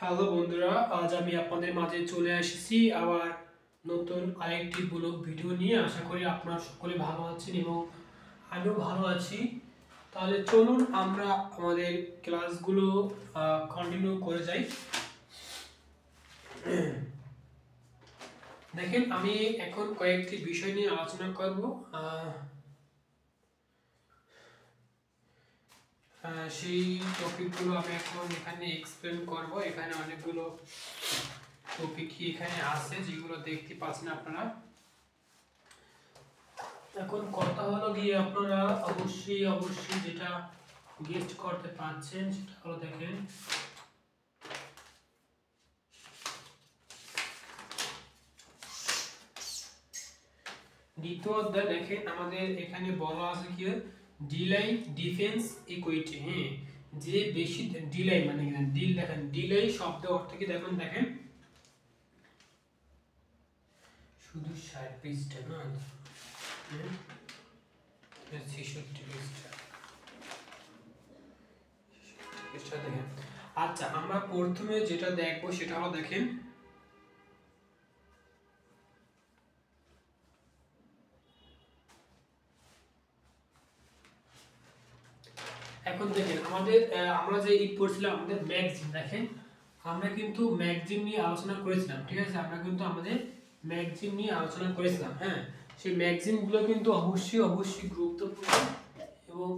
Hello বন্ধুরা, আজ আমি আপনাদের মাঝে চলে এসেছি আবার নতুন আরেকটি ব্লগ ভিডিও নিয়ে। আশা করি আপনারা সকলে ভালো আছেন এবং আমিও ভালো আছি। তাহলে চলুন আমরা আমাদের ক্লাসগুলো কন্টিনিউ করে যাই। দেখেন, আমি এখন কয়েকটি বিষয় নিয়ে আলোচনা করব। সেই টপিকগুলো আমি এখন এখানে এক্সপ্লেন করব। এখানে অনেকগুলো টপিকই এখানে আছে যেগুলো দেখতে পাচ্ছেন আপনারা। এখন কথা হলো গিয়ে আপনারা অবশ্যই যেটা গেস্ট করতে পারছেন সেটা হলো, দেখেন দ্বিতীয় অধ্যায়। দেখেন আমাদের এখানে বলা আছে কি ডিলাই ডিফেন্স ইকুইটি। হ্যাঁ, যে বেশি ডিলাই মানে ডিল, দেখেন ডিলাই শব্দ অর্থ কি দেখেন শুধু 60 পৃষ্ঠা না, 66 পৃষ্ঠা দেখেন। আচ্ছা, আমরা প্রথমে যেটা দেখবো সেটা হলো, দেখেন এখন দেখেন আমাদের আমরা যে পড়ছিলাম আমাদের ম্যাগজিন। দেখেন আমরা কিন্তু ম্যাগজিন নিয়ে আলোচনা করেছিলাম, ঠিক আছে? আমরা কিন্তু আমাদের ম্যাগজিন নিয়ে আলোচনা করেছিলাম। হ্যাঁ, সেই ম্যাগজিনগুলো কিন্তু অবশ্যই গুরুত্বপূর্ণ এবং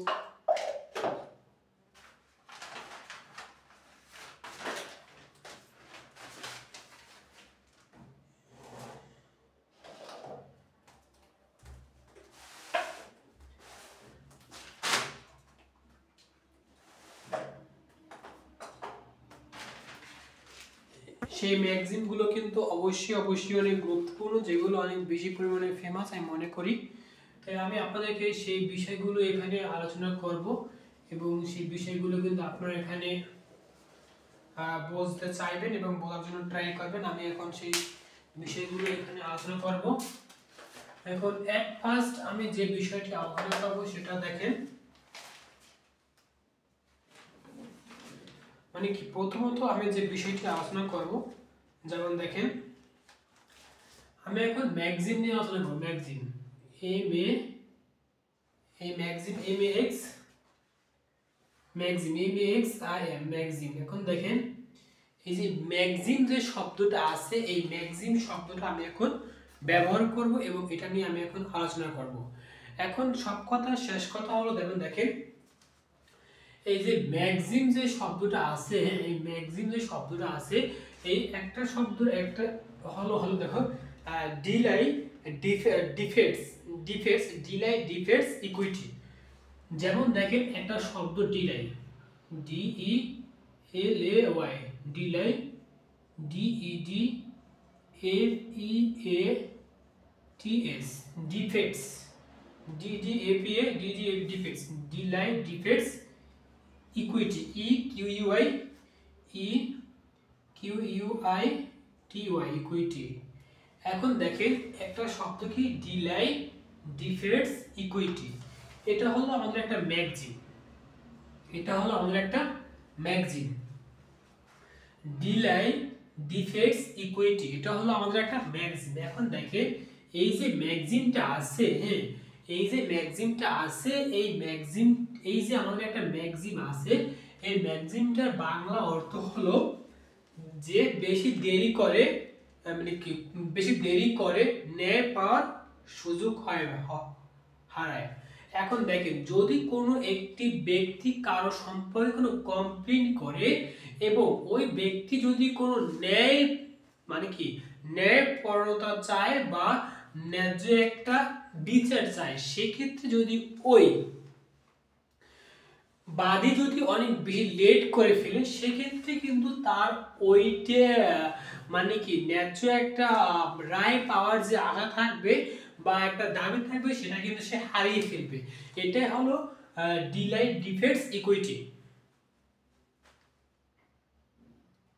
সেই ম্যাগজিনগুলো কিন্তু অবশ্যই অনেক গুরুত্বপূর্ণ, যেগুলো অনেক বেশি পরিমাণে ফেমাস আমি মনে করি। তাই আমি আপনাদেরকে সেই বিষয়গুলো এখানে আলোচনা করব এবং সেই বিষয়গুলো কিন্তু আপনারা এখানে বুঝতে চাইবেন এবং বোঝার জন্য ট্রাই করবেন। আমি এখন সেই বিষয়গুলো এখানে আলোচনা করব। এখন এট ফার্স্ট আমি যে বিষয়টি আলোচনা করব সেটা দেখেন, মানে কি প্রথমত আমি যে বিষয়টি আলোচনা করব, যেমন দেখেন আমি এখন ম্যাগজিন নিয়ে আলোচনা করব। Magazine magazine. এখন দেখেন এই যে ম্যাগজিন যে শব্দটা আছে, এই ম্যাগজিন শব্দটা আমি এখন ব্যবহার করব এবং এটা নিয়ে আমি এখন আলোচনা করব। এখন সব কথা শেষ কথা হলো, দেখেন এই যে ম্যাগজিন যে শব্দটা আছে, এই ম্যাগজিন যে শব্দটা আছে, এই একটা শব্দ একটা হলো দেখো ডিলাই ডিফেন্স ইকুইটি। যেমন দেখেন একটা শব্দ delay, DELAY, delay, DEDFEATS, defects, defects, delay defects equity, EQUITY equity. এখন দেখেন একটা শব্দ কি ডিলাই ডিফেক্টস ইকুইটি, এটা হলো আমাদের একটা ম্যাগজিন। ডিলাই ডিফেক্টস ইকুইটি, এটা হলো আমাদের একটা ম্যাগজিন। এখন দেখেন এই যে ম্যাগজিনটা আছে, হ্যাঁ এই যে ম্যাগজিনটা আছে, এই যে আমাদের একটা ম্যাগজিন আছে, এই ম্যাগজিনটার বাংলা অর্থ হলো যে বেশি দেরি করে, মানে কি বেশি দেরি করে ন্যায় পাওয়ার সুযোগ হারায়। এখন দেখেন যদি কোনো একটি ব্যক্তি কারো সম্পর্কে কোনো কমপ্লেইন করে এবং ওই ব্যক্তি যদি কোনো ন্যায়, মানে কি ন্যায়পরণতা চায় বা ন্যায্য একটা বিচার চায়, সেক্ষেত্রে যদি ওই বাদী যদি অনেক বেশি লেট করে ফেলে, সেক্ষেত্রে কিন্তু তার ওইটা মানে কি ন্যায্য একটা রায় পাওয়ার যে আশা থাকবে বা একটা দাবি থাকবে, সেটা কিন্তু সে হারিয়ে ফেলবে। এটাই হলো ডিলাই ডিফেক্টস ইকুইটি।